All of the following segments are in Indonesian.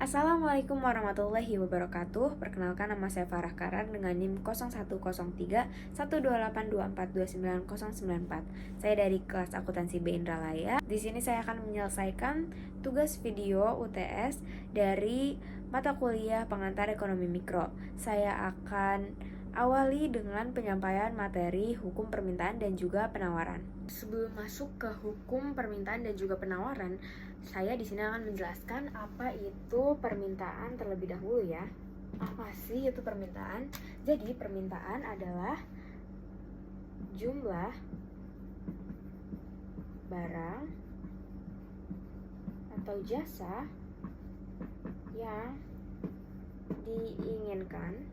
Assalamualaikum warahmatullahi wabarakatuh. Perkenalkan, nama saya Farah Karan dengan NIM 0103 12824290994. Saya dari kelas akuntansi B Indralaya. Di sini saya akan menyelesaikan tugas video UTS dari mata kuliah pengantar ekonomi mikro. Saya akan awali dengan penyampaian materi hukum permintaan dan juga penawaran. Sebelum masuk ke hukum permintaan dan juga penawaran, saya di sini akan menjelaskan apa itu permintaan terlebih dahulu ya. Apa sih itu permintaan? Jadi permintaan adalah jumlah barang atau jasa yang diinginkan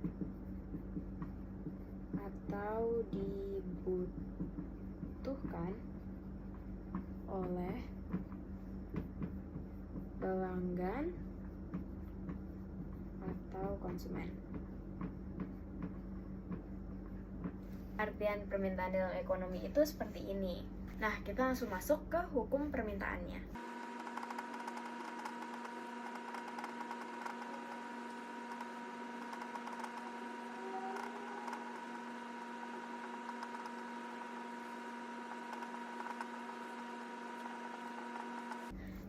atau dibutuhkan oleh pelanggan atau konsumen. Artian permintaan dalam ekonomi itu seperti ini. Nah, kita langsung masuk ke hukum permintaannya.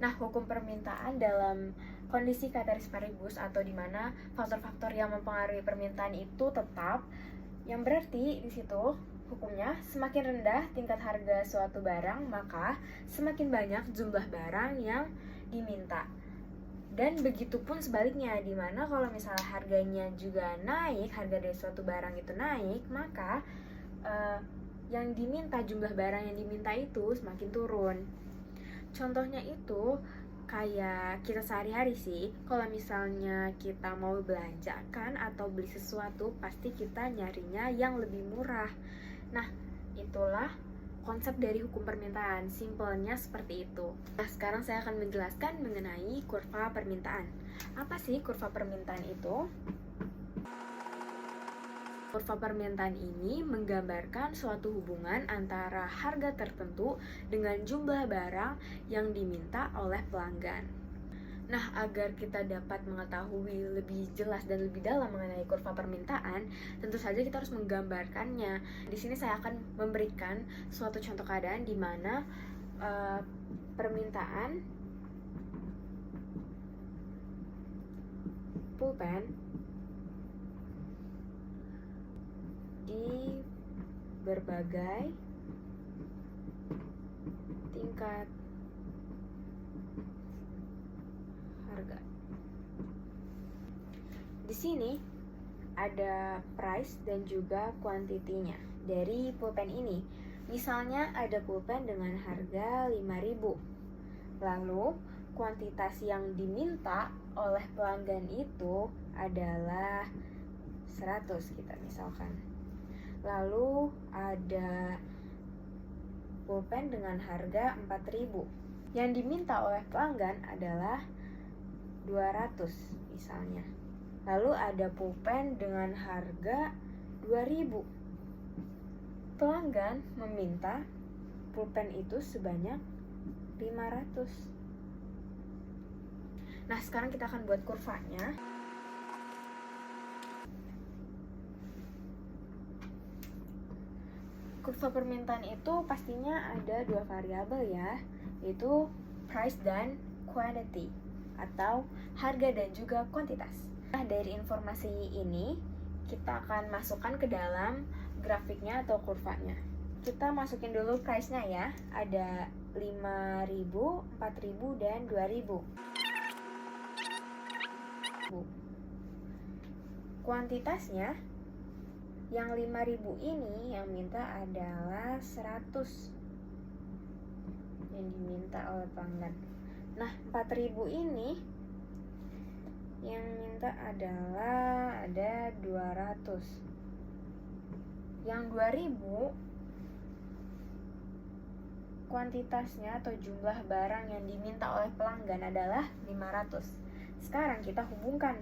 Nah, hukum permintaan dalam kondisi ceteris paribus atau di mana faktor-faktor yang mempengaruhi permintaan itu tetap, yang berarti di situ hukumnya semakin rendah tingkat harga suatu barang, maka semakin banyak jumlah barang yang diminta. Dan begitu pun sebaliknya, di mana kalau misalnya harganya juga naik, harga dari suatu barang itu naik, maka yang diminta, jumlah barang yang diminta itu semakin turun. Contohnya itu kayak kita sehari-hari sih. Kalau misalnya kita mau belanjakan atau beli sesuatu, pasti kita nyarinya yang lebih murah. Nah, itulah konsep dari hukum permintaan. Simpelnya seperti itu. Nah, sekarang saya akan menjelaskan mengenai kurva permintaan. Apa sih kurva permintaan itu? Kurva permintaan ini menggambarkan suatu hubungan antara harga tertentu dengan jumlah barang yang diminta oleh pelanggan. Nah, agar kita dapat mengetahui lebih jelas dan lebih dalam mengenai kurva permintaan, tentu saja kita harus menggambarkannya. Di sini saya akan memberikan suatu contoh keadaan di mana permintaan pulpen di berbagai tingkat harga. Di sini ada price dan juga kuantitinya dari pulpen ini. Misalnya ada pulpen dengan harga 5.000. Lalu kuantitas yang diminta oleh pelanggan itu adalah 100 kita misalkan. Lalu ada pulpen dengan harga 4.000. Yang diminta oleh pelanggan adalah 200 misalnya. Lalu ada pulpen dengan harga 2.000. Pelanggan meminta pulpen itu sebanyak 500. Nah, sekarang kita akan buat kurvanya. Kurva permintaan itu pastinya ada dua variabel ya, yaitu price dan quantity atau harga dan juga kuantitas. Nah, dari informasi ini kita akan masukkan ke dalam grafiknya atau kurvanya. Kita masukin dulu price-nya ya. Ada 5.000, 4.000 dan 2.000. Kuantitasnya yang 5.000 ini yang minta adalah 100 yang diminta oleh pelanggan. Nah, 4.000 ini yang minta adalah ada 200. Yang 2.000 kuantitasnya atau jumlah barang yang diminta oleh pelanggan adalah 500. Sekarang kita hubungkan.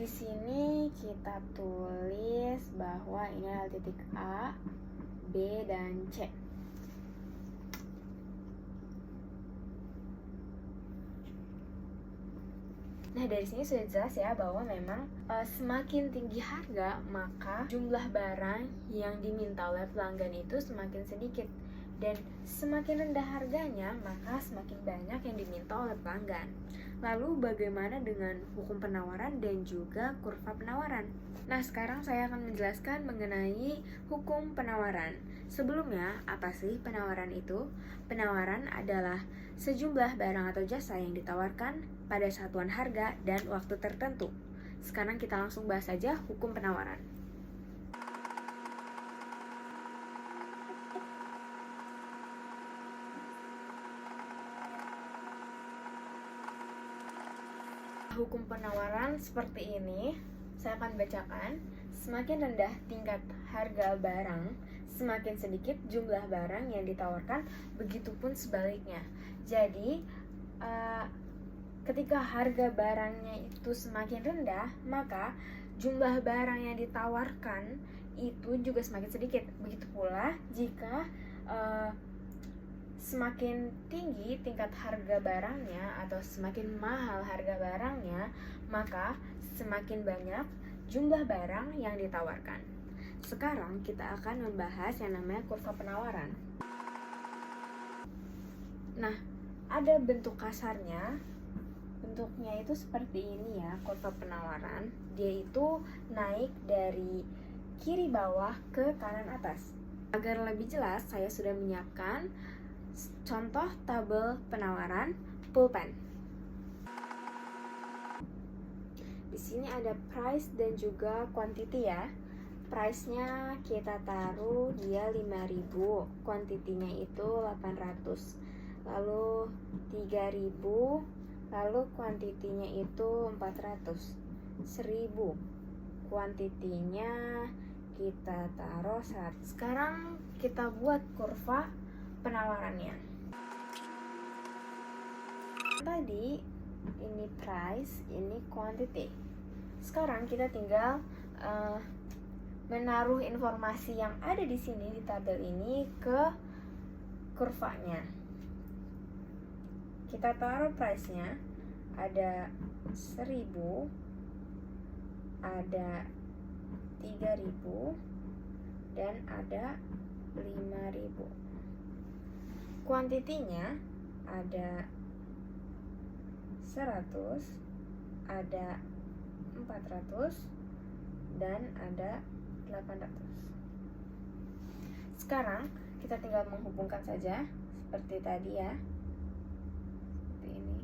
Di sini kita tulis bahwa ini adalah titik A, B, dan C. Nah, dari sini sudah jelas ya bahwa memang semakin tinggi harga, maka jumlah barang yang diminta oleh pelanggan itu semakin sedikit. Dan semakin rendah harganya, maka semakin banyak yang diminta oleh pelanggan. Lalu bagaimana dengan hukum penawaran dan juga kurva penawaran? Nah, sekarang saya akan menjelaskan mengenai hukum penawaran. Sebelumnya, apa sih penawaran itu? Penawaran adalah sejumlah barang atau jasa yang ditawarkan pada satuan harga dan waktu tertentu. Sekarang kita langsung bahas saja hukum penawaran. Hukum penawaran seperti ini, saya akan bacakan. Semakin rendah tingkat harga barang, semakin sedikit jumlah barang yang ditawarkan, begitupun sebaliknya. Jadi, ketika harga barangnya itu semakin rendah, maka jumlah barang yang ditawarkan itu juga semakin sedikit. Begitu pula jika semakin tinggi tingkat harga barangnya atau semakin mahal harga barangnya, maka semakin banyak jumlah barang yang ditawarkan. Sekarang kita akan membahas yang namanya kurva penawaran. Nah, ada bentuk kasarnya. Bentuknya itu seperti ini ya, kurva penawaran. Dia itu naik dari kiri bawah ke kanan atas. Agar lebih jelas, saya sudah menyiapkan contoh tabel penawaran pulpen. Di sini ada price dan juga quantity ya. Price-nya kita taruh dia 5.000, quantity-nya itu 800. Lalu 3.000, lalu quantity-nya itu 400. 1.000, quantity-nya kita taruh 100. Sekarang kita buat kurva penawarannya. Tadi ini price, ini quantity. Sekarang kita tinggal menaruh informasi yang ada di sini di tabel ini ke kurvanya. Kita taruh price-nya ada 1.000, ada 3.000, dan ada 5.000. Kuantitinya ada 100, ada 400, dan ada 800. Sekarang kita tinggal menghubungkan saja seperti tadi ya. Seperti ini.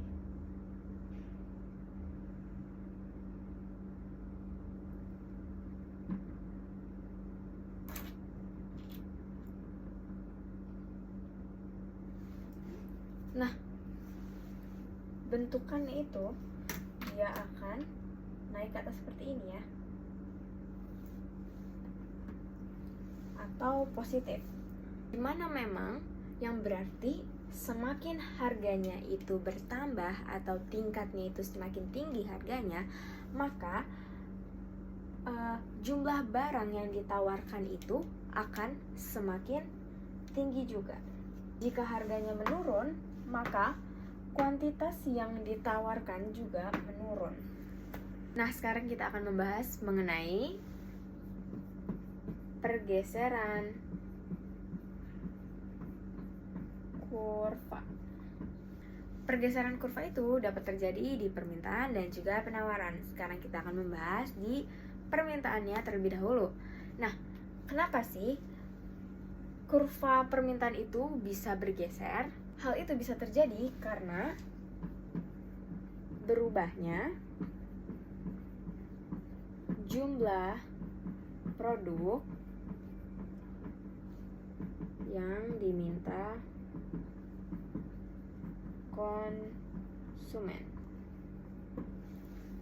Nah, bentukannya itu dia akan naik ke atas seperti ini ya, atau positif, dimana memang yang berarti semakin harganya itu bertambah atau tingkatnya itu semakin tinggi harganya, maka jumlah barang yang ditawarkan itu akan semakin tinggi juga. Jika harganya menurun, maka kuantitas yang ditawarkan juga menurun. Nah, sekarang kita akan membahas mengenai pergeseran kurva. Pergeseran kurva itu dapat terjadi di permintaan dan juga penawaran. Sekarang kita akan membahas di permintaannya terlebih dahulu. Nah, kenapa sih kurva permintaan itu bisa bergeser? Hal itu bisa terjadi karena berubahnya jumlah produk yang diminta konsumen.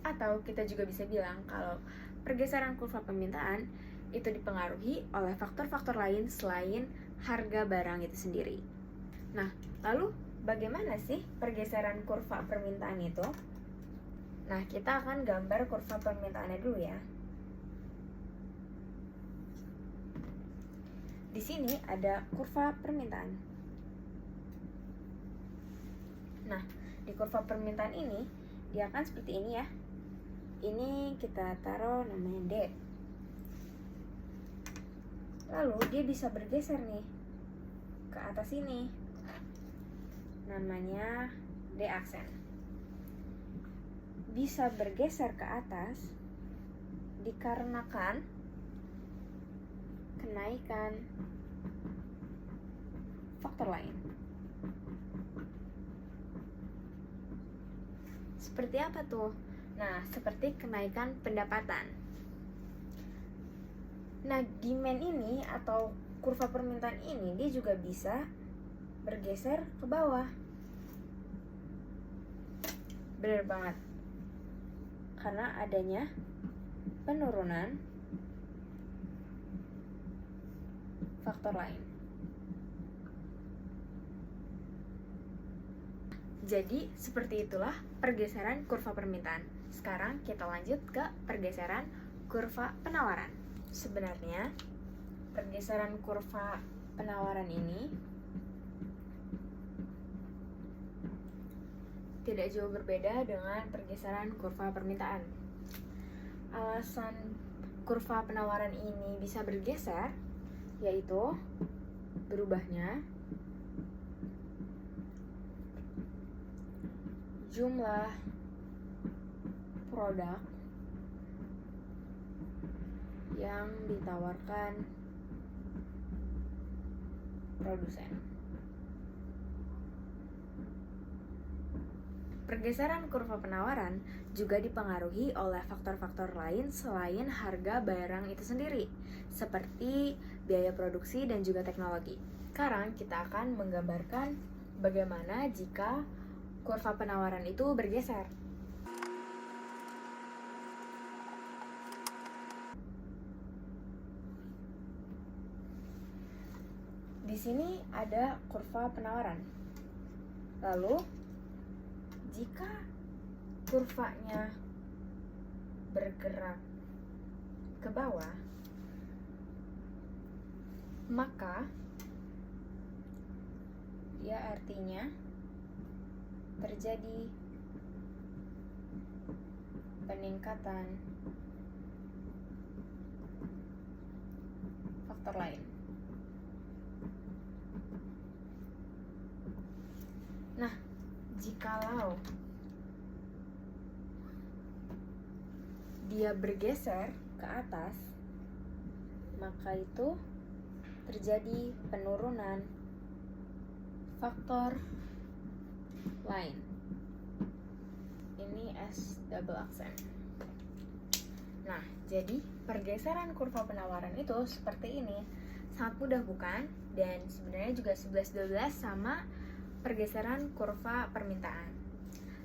Atau kita juga bisa bilang kalau pergeseran kurva permintaan itu dipengaruhi oleh faktor-faktor lain selain harga barang itu sendiri. Nah, lalu bagaimana sih pergeseran kurva permintaan itu? Nah, kita akan gambar kurva permintaannya dulu ya. Di sini ada kurva permintaan. Nah, di kurva permintaan ini dia akan seperti ini ya. Ini kita taruh namanya D. Lalu dia bisa bergeser nih ke atas ini. Namanya D aksen. Bisa bergeser ke atas dikarenakan kenaikan faktor lain. Seperti apa tuh? Nah, seperti kenaikan pendapatan. Nah, demand ini atau kurva permintaan ini dia juga bisa bergeser ke bawah. Bener banget. Karena adanya penurunan faktor lain. Jadi, seperti itulah pergeseran kurva permintaan. Sekarang kita lanjut ke pergeseran kurva penawaran. Sebenarnya, pergeseran kurva penawaran ini tidak jauh berbeda dengan pergeseran kurva permintaan. Alasan kurva penawaran ini bisa bergeser yaitu berubahnya jumlah produk yang ditawarkan produsen. Pergeseran kurva penawaran juga dipengaruhi oleh faktor-faktor lain selain harga barang itu sendiri, seperti biaya produksi dan juga teknologi. Sekarang kita akan menggambarkan bagaimana jika kurva penawaran itu bergeser. Di sini ada kurva penawaran. Lalu, jika kurvanya bergerak ke bawah, maka dia artinya terjadi peningkatan faktor lain. Nah, jikalau dia bergeser ke atas, maka itu terjadi penurunan faktor lain. Ini S double aksen. Nah, jadi pergeseran kurva penawaran itu seperti ini. Sangat mudah bukan? Dan sebenarnya juga 11-12 sama pergeseran kurva permintaan.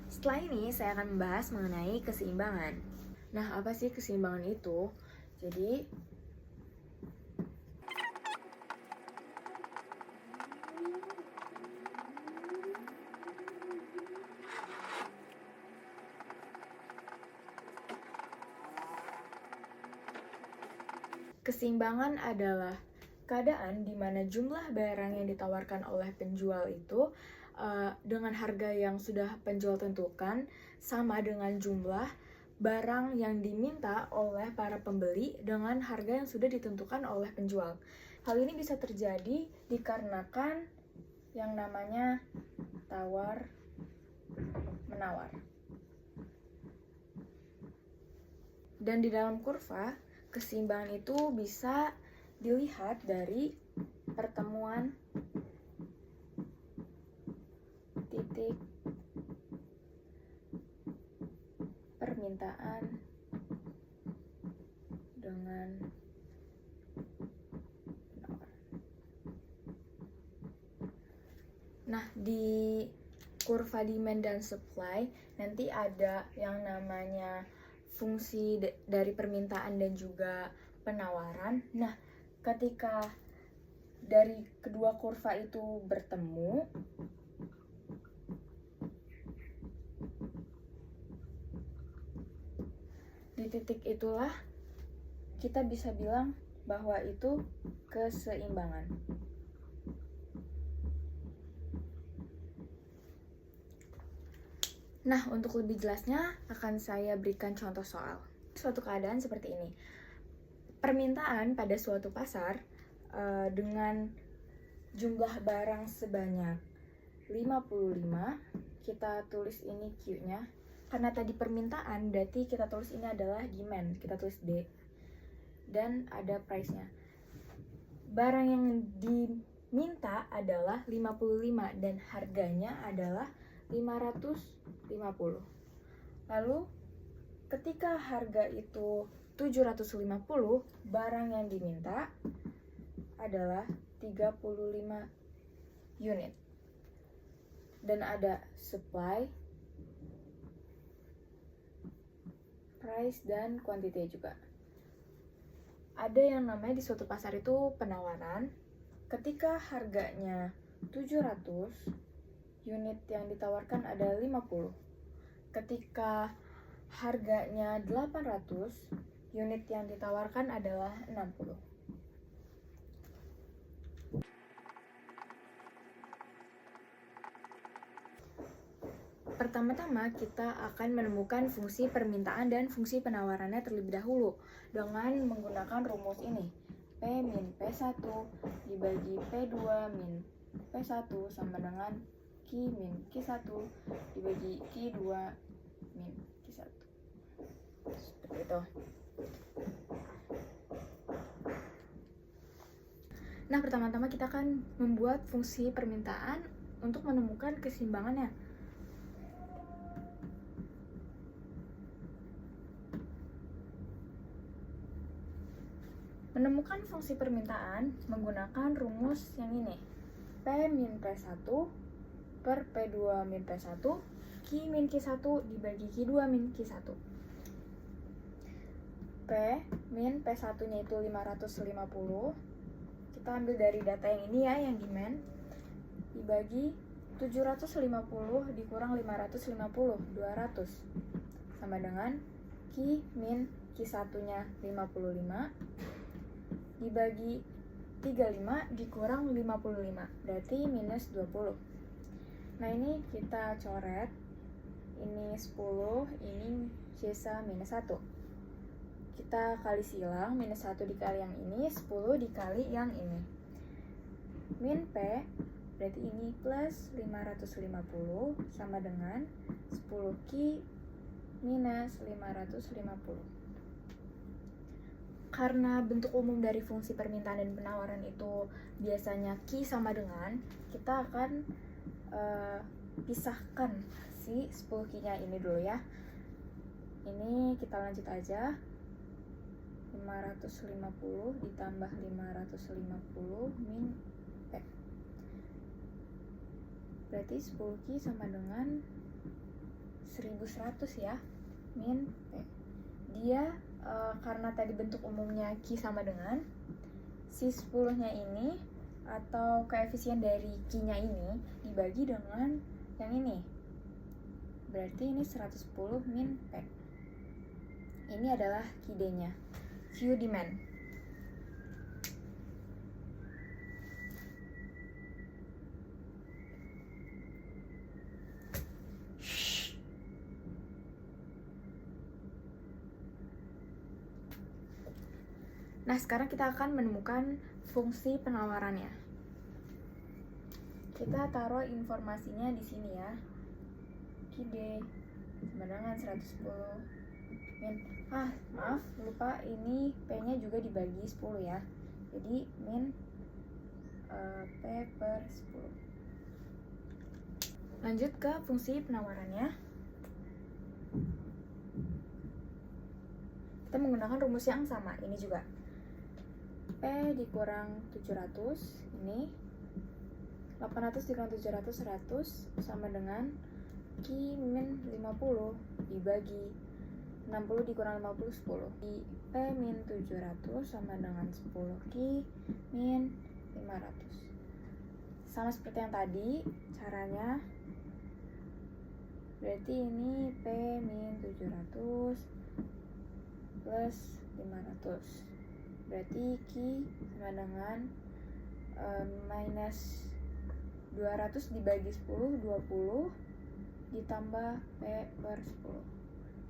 Setelah ini saya akan membahas mengenai keseimbangan. Nah, apa sih keseimbangan itu? Jadi keseimbangan adalah keadaan di mana jumlah barang yang ditawarkan oleh penjual itu dengan harga yang sudah penjual tentukan sama dengan jumlah barang yang diminta oleh para pembeli dengan harga yang sudah ditentukan oleh penjual. Hal ini bisa terjadi dikarenakan yang namanya tawar-menawar. Dan di dalam kurva, keseimbangan itu bisa dilihat dari pertemuan titik permintaan dengan penawaran. Nah, di kurva demand dan supply nanti ada yang namanya fungsi dari permintaan dan juga penawaran. Nah, ketika dari kedua kurva itu bertemu, titik itulah kita bisa bilang bahwa itu keseimbangan. Nah, untuk lebih jelasnya akan saya berikan contoh soal. Suatu keadaan seperti ini. Permintaan pada suatu pasar dengan jumlah barang sebanyak 55, kita tulis ini Q-nya. Karena tadi permintaan, berarti kita tulis ini adalah demand, kita tulis D. Dan ada price-nya. Barang yang diminta adalah 55 dan harganya adalah 550. Lalu ketika harga itu 750, barang yang diminta adalah 35 unit. Dan ada supply, price, dan quantity juga. Ada yang namanya di suatu pasar itu penawaran. Ketika harganya 700, unit yang ditawarkan ada 50. Ketika harganya 800, unit yang ditawarkan adalah 60. Pertama-tama kita akan menemukan fungsi permintaan dan fungsi penawarannya terlebih dahulu dengan menggunakan rumus ini. P min P1 dibagi P2 min P1 sama dengan Q min Q1 dibagi Q2 min Q1. Seperti itu. Nah, pertama-tama kita akan membuat fungsi permintaan untuk menemukan keseimbangannya. Menemukan fungsi permintaan menggunakan rumus yang ini. P min P1 per P2 min P1, Q min Q1 dibagi Q2 min Q1. P min P1-nya itu 550. Kita ambil dari data yang ini ya, yang demand. Dibagi 750 dikurang 550, 200. Sama dengan Q min Q1-nya 55. Dibagi 35 dikurang 55, berarti minus 20. Nah, ini kita coret. Ini 10, ini sisa minus 1. Kita kali silang, minus 1 dikali yang ini, 10 dikali yang ini. Min P, berarti ini plus 550 sama dengan 10Q minus 550. Karena bentuk umum dari fungsi permintaan dan penawaran itu biasanya Q sama dengan, kita akan pisahkan si 10Q-nya ini dulu ya. Ini kita lanjut aja. 550 ditambah 550 min P. Berarti 10Q sama dengan 1100 ya, min P. Dia karena tadi bentuk umumnya Q sama dengan, si 10-nya ini atau koefisien dari Q-nya ini dibagi dengan yang ini. Berarti ini 110 min P. Ini adalah QD-nya, Q demand. Nah, sekarang kita akan menemukan fungsi penawarannya. Kita taruh informasinya di sini ya. QD sama dengan 110 min. Maaf, lupa ini P-nya juga dibagi 10 ya. Jadi min P per 10. Lanjut ke fungsi penawarannya. Kita menggunakan rumus yang sama, ini juga. P dikurang 700, ini 800 dikurang 700, 100 sama dengan Q min 50 dibagi 60 dikurang 50, 10. Di P min 700 sama dengan 10 Q min 500. Sama seperti yang tadi caranya. Berarti ini P min 700 plus 500. Berarti Q sama dengan minus 200 dibagi 10, 20 ditambah P per 10.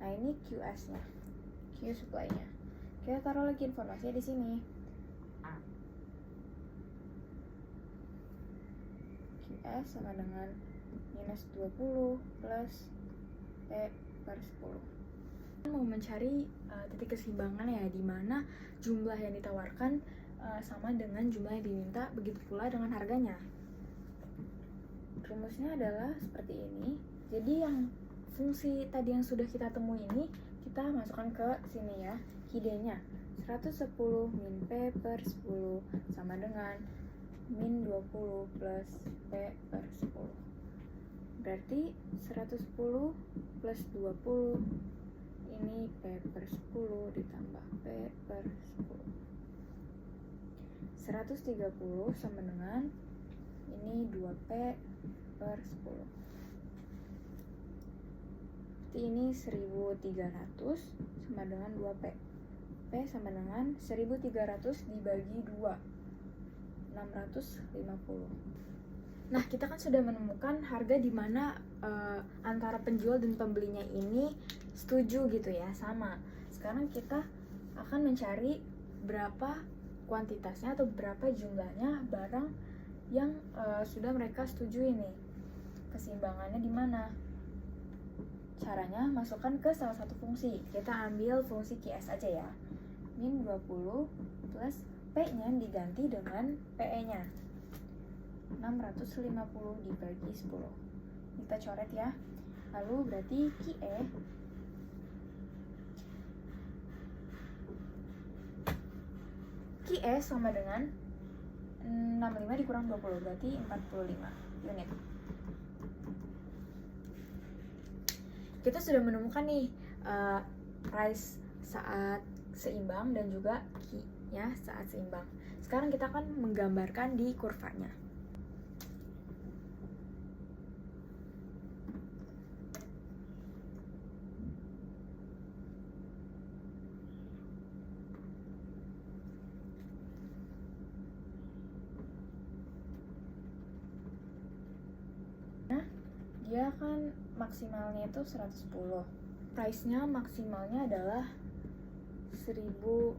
Nah, ini QS nya, Q supply nya. Kita taruh lagi informasinya di sini. QS sama dengan minus 20 plus P per 10. Mau mencari titik keseimbangan ya, di mana jumlah yang ditawarkan sama dengan jumlah yang diminta, begitu pula dengan harganya. Rumusnya adalah seperti ini. Jadi yang fungsi tadi yang sudah kita temui ini kita masukkan ke sini ya. Q-nya 110 min P per 10 sama dengan min 20 plus P per 10. Berarti 110 plus 20 ini P per 10 ditambah P per 10. 130 sama dengan ini 2P per 10. Berarti ini 1300 sama dengan 2P. P sama dengan 1300 dibagi 2, 650. Nah, kita kan sudah menemukan harga di mana antara penjual dan pembelinya ini setuju gitu ya, sama. Sekarang kita akan mencari berapa kuantitasnya atau berapa jumlahnya barang yang sudah mereka setuju ini. Keseimbangannya di mana? Caranya masukkan ke salah satu fungsi. Kita ambil fungsi QS aja ya. Min 20 plus P-nya diganti dengan PE-nya. 650 dibagi 10. Kita coret ya. Lalu berarti QE sama dengan 65 dikurang 20, berarti 45 unit. Kita sudah menemukan nih price saat seimbang dan juga Q-nya saat seimbang. Sekarang kita akan menggambarkan di kurvanya. Dia kan maksimalnya itu 110. Price-nya maksimalnya adalah 1100.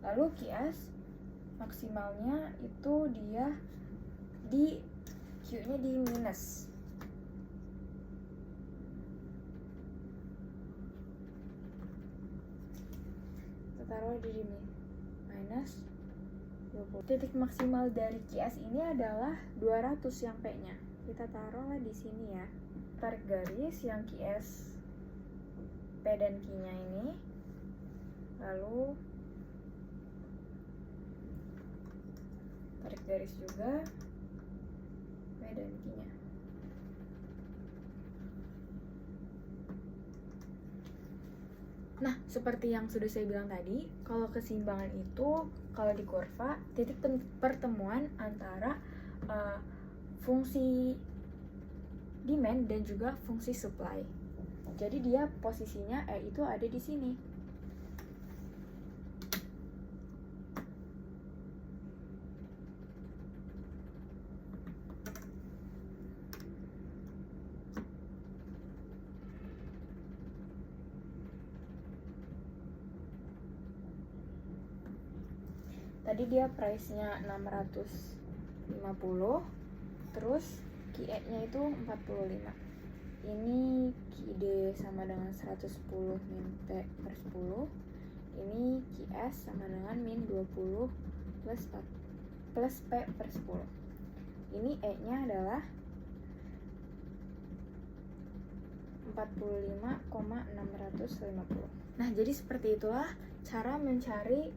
Lalu QS maksimalnya itu dia di Q-nya di minus. Kita taruh di minus 20. Titik maksimal dari QS ini adalah 200 yang P-nya. Kita taruhlah di sini ya. Tarik garis yang QS P dan Q-nya ini. Lalu tarik garis juga P dan Q-nya. Nah, seperti yang sudah saya bilang tadi, kalau keseimbangan itu kalau di kurva titik pertemuan antara fungsi demand dan juga fungsi supply. Jadi dia posisinya itu ada di sini. Tadi dia price-nya 650, terus QE-nya itu 45. Ini QD sama dengan 110 min P per 10. Ini QS sama dengan min 20 plus P per 10. Ini E-nya adalah 45,650. Nah, jadi seperti itulah cara mencari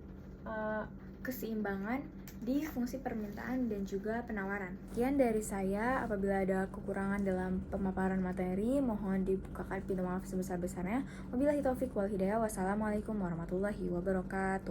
keseimbangan di fungsi permintaan dan juga penawaran. Sekian dari saya. Apabila ada kekurangan dalam pemaparan materi, mohon dibukakan pintu maaf sebesar-besarnya. Wabillahi taufiq wal hidayah. Wassalamualaikum warahmatullahi wabarakatuh.